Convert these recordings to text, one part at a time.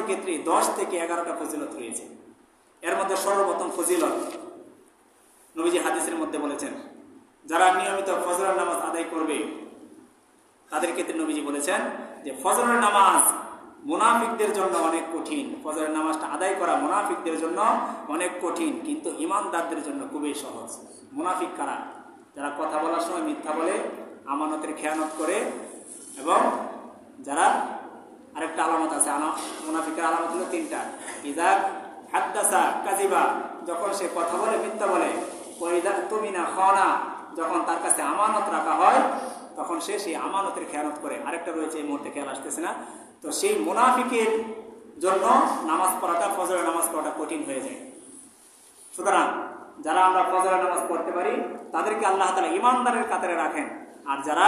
ক্ষেত্রে 10 থেকে 11টা ফজিলত রয়েছে। এর মধ্যে সর্বপ্রথম ফজিলত নবীজি হাদিসের মধ্যে বলেছেন, যারা নিয়মিত ফজরের নামাজ আদায় করবে তাদের ক্ষেত্রে নবীজি বলেছেন যে ফজরের নামাজ মুনাফিকদের জন্য অনেক কঠিন। ফজরের নামাজটা আদায় করা মুনাফিকদের জন্য অনেক কঠিন, কিন্তু ঈমানদারদের জন্য খুবই সহজ। মুনাফিক কারা? যারা কথা বলার সময় মিথ্যা বলে, আমানতের খেয়ানত করে, এবং যারা আরেকটা আলামত আছে, মুনাফিকের আলামত হলো 3টা। ইযা হাদ্দাসা কাযিবা, যখন সে কথা বলে মিথ্যা বলে। ওয়া ইযা তুমিনা খানা, যখন তার কাছে আমানত রাখা হয় তখন সে সেই আমানতের খেয়ানত করে। আরেকটা রয়েছে, এই মুহূর্তে খেয়াল আসতেছে না। তো সেই মুনাফিকের জন্য নামাজ পড়াটা, ফজরের নামাজ পড়াটা কঠিন হয়ে যায়। সুতরাং যারা আমরা ফজরের নামাজ পড়তে পারি তাদেরকে আল্লাহ তাআলা ঈমানদারের কাতারে রাখেন। আর যারা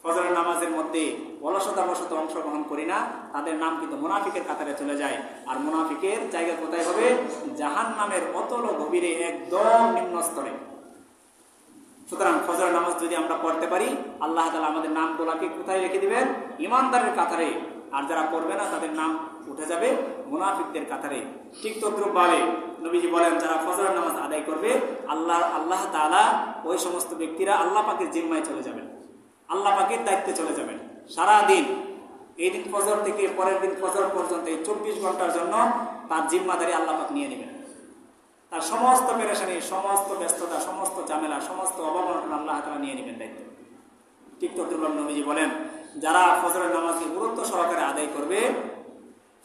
ফজরের নামাজের মধ্যে অলসতাবশত অংশগ্রহণ করি না, তাদের নাম কিন্তু মুনাফিকের কাতারে চলে যায়। আর মুনাফিকের জায়গা কোথায় হবে? জাহান্নামের অতল গভীরে, একদম নিম্ন স্তরে। সুতরাং ফজরের নামাজ যদি আমরা পড়তে পারি, আল্লাহ তাআলা আমাদের নামগুলোকে কোথায় রেখে দিবেন? ঈমানদারের কাতারে। আর যারা পড়বে না তাদের নাম উঠে যাবে মুনাফিকদের কাতারে। ঠিক তদ্রূপভাবে নবীজি বলেন, যারা ফজরের নামাজ আদায় করবে আল্লাহ তাআলা ওই সমস্ত ব্যক্তিরা আল্লাহ পাকের জিম্মায় চলে যাবেন, আল্লাহ পাকের দায়িত্বে চলে যাবেন। সারাদিন, এই দিন ফজর থেকে পরের দিন ফজর পর্যন্ত এই 24 ঘন্টার জন্য তার জিম্মাদারি আল্লাহ পাক নিয়ে নেবেন। তার সমস্ত পেরেশানি, সমস্ত ব্যস্ততা, সমস্ত ঝামেলা, সমস্ত অবমাননা আল্লাহ তাআলা নিয়ে নেবেন দায়িত্ব। ঠিক তদ্রূপ নবীজি বলেন, যারা ফজরের নামাজকে গুরুত্ব সহকারে আদায় করবে,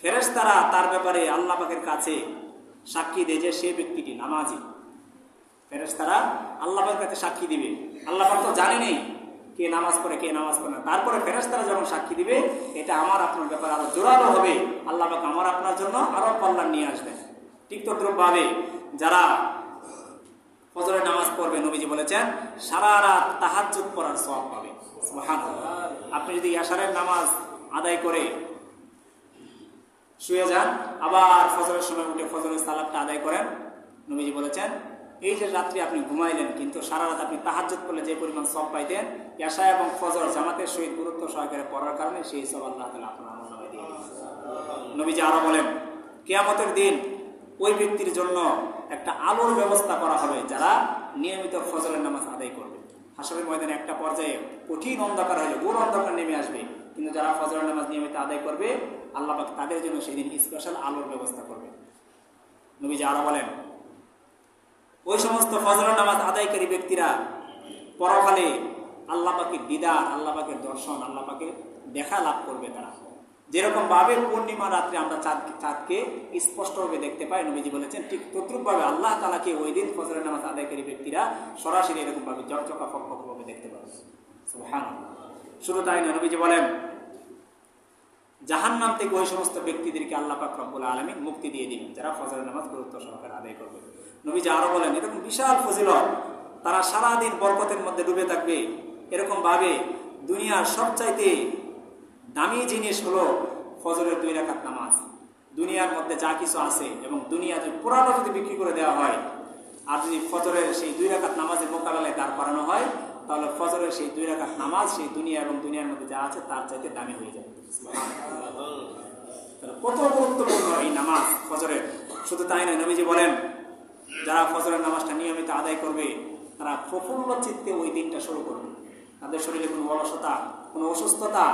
ফেরেশতারা তার ব্যাপারে আল্লাহ পাকের কাছে সাক্ষী দেয় যে সে ব্যক্তিটি নামাজি। ফেরেশতারা আল্লাহ পাকের কাছে সাক্ষী দিবে। আল্লাহ পাক তো জানেনই কে নামাজ পড়ে কে নামাজ পড়ে না। তারপরে ফেরেশতারা যখন সাক্ষী দিবে, এটা আমার আপনার ব্যাপারে আরো জোরালো হবে। আল্লাহ পাক আমার আপনার জন্য আরো কল্যাণ নিয়ে আসবেন। ঠিক তদ্রূপভাবে যারা ফজরের নামাজ পড়বে, নবীজি বলেছেন সারা রাত তাহাজ্জুদ পড়ার সওয়াব পাবে। সুবহানাল্লাহ। আপনি যদি ইয়াশারের নামাজ আদায় করে শুয়ে যান, আবার ফজরের সময় উঠে ফজরের সালাতটা আদায় করেন, নবীজি বলেছেন এই যে রাত্রি আপনি ঘুমাইলেন, কিন্তু সারা রাত আপনি তাহাজ্জুদ করলে যে পরিমাণ সওয়াব পাইতেন, ইয়াশা এবং ফজর জামাতের সহিত গুরুত্ব সহকারে পড়ার কারণে সেই সওয়াব আল্লাহ তাআলা আপনার আমলনামায় দিয়ে দিবেন। নবীজি আরো বলেন, কিয়ামতের দিন ওই ব্যক্তির জন্য একটা আলোর ব্যবস্থা করা হবে যারা নিয়মিত ফজরের নামাজ আদায় করবে। হাসরের ময়দানে একটা পর্যায়ে কঠিন অন্ধকার হয়ে, ঘোর অন্ধকার নেমে আসবে, কিন্তু যারা ফজরের নামাজ নিয়মিত আদায় করবে আল্লাহ পাক তাদের জন্য সেদিন স্পেশাল আলোর ব্যবস্থা করবে। নবীজি আরো বলেন, ওই সমস্ত ফজরের নামাজ আদায়কারী ব্যক্তিরা পরকালে আল্লাহ পাকের দিদার, আল্লাহ পাকের দর্শন, আল্লাহ পাকের দেখা লাভ করবে। তারা যেরকম ভাবে পূর্ণিমা রাত্রে আমরা চাঁদকে স্পষ্টভাবে দেখতে পাই, নবীজি বলেছেন ঠিক তদ্রূপভাবে আল্লাহ তাআলাকে ওই দিন ফজরের নামাজ আদায়কারী ব্যক্তিরা সরাসরি এরকম ভাবে ঝকঝকা ফকফকভাবে দেখতে পাবে। সুবহানাল্লাহ। শুধু তাই না, নবীজি বলেন জাহান্নাম থেকে ওই সমস্ত ব্যক্তিদেরকে আল্লাহ পাক রব্বুল আলামিন মুক্তি দিয়ে দিবেন যারা ফজরের নামাজ গুরুত্ব সহকারে আদায় করবে। নবীজি আরো বলেন, এরকম বিশাল ফজিলত, তারা সারাদিন বরকতের মধ্যে ডুবে থাকবে। এরকম ভাবে দুনিয়ার সবচাইতে দামি জিনিস হলো ফজরের 2 রাকাত নামাজ। দুনিয়ার মধ্যে যা কিছু আছে এবং দুনিয়া যদি পুরাটা যদি বিক্রি করে দেওয়া হয়, আর যদি ফজরের সেই 2 রাকাত নামাজের মোকাবেলায় দাঁড় করানো হয়, তাহলে ফজরের সেই 2 রাকাত নামাজ সেই দুনিয়া এবং দুনিয়ার মধ্যে যা আছে তার চাইতে দামি হয়ে যাবে। কত গুরুত্বপূর্ণ এই নামাজ ফজরের। শুধু তাই নয়, নবীজি বলেন যারা ফজরের নামাজটা নিয়মিত আদায় করবে তারা প্রফুল্ল চিত্তে ওই দিনটা শুরু করবে। তাদের শরীরে কোনো অলসতা, কোনো অসুস্থতা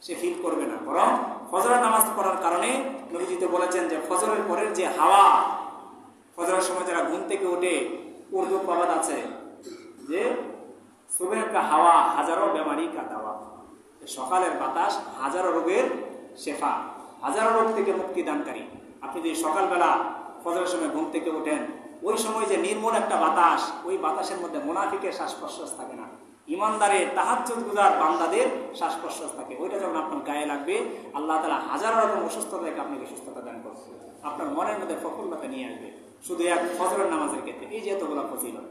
সে ফিল করবে না, বরং ফজরের নামাজ পড়ার কারণে নবীজি তো বলেছেন যে ফজরের পরের যে হাওয়া, ফজরের সময় যারা ঘুম থেকে উঠে, উর্দু প্রবাদ আছে যে সুবহ কা হাওয়া হাজারো বেমারি কা দাওয়া, সকালের বাতাস হাজারো রোগের শেফা, হাজারো রোগ থেকে মুক্তি দানকারী। আপনি যদি সকালবেলা ফজরের সময় ঘুম থেকে ওঠেন, ওই সময় যে নির্মল একটা বাতাস, ওই বাতাসের মধ্যে মুনাফিকের শ্বাস প্রশ্বাস থাকে না, ইমানদারের তাহাজ্জুদ গুজার বান্দাদের শ্বাস প্রশ্বাস থাকে। ওইটা যখন আপনার গায়ে লাগবে, আল্লাহ তাআলা হাজারো রকম অসুস্থতা থেকে আপনাকে সুস্থতা দান করবে, আপনার মনের মধ্যে প্রফুল্লতা নিয়ে আসবে। শুধু এক ফজরের নামাজের ক্ষেত্রে এই যে এতগুলো ফজিলত।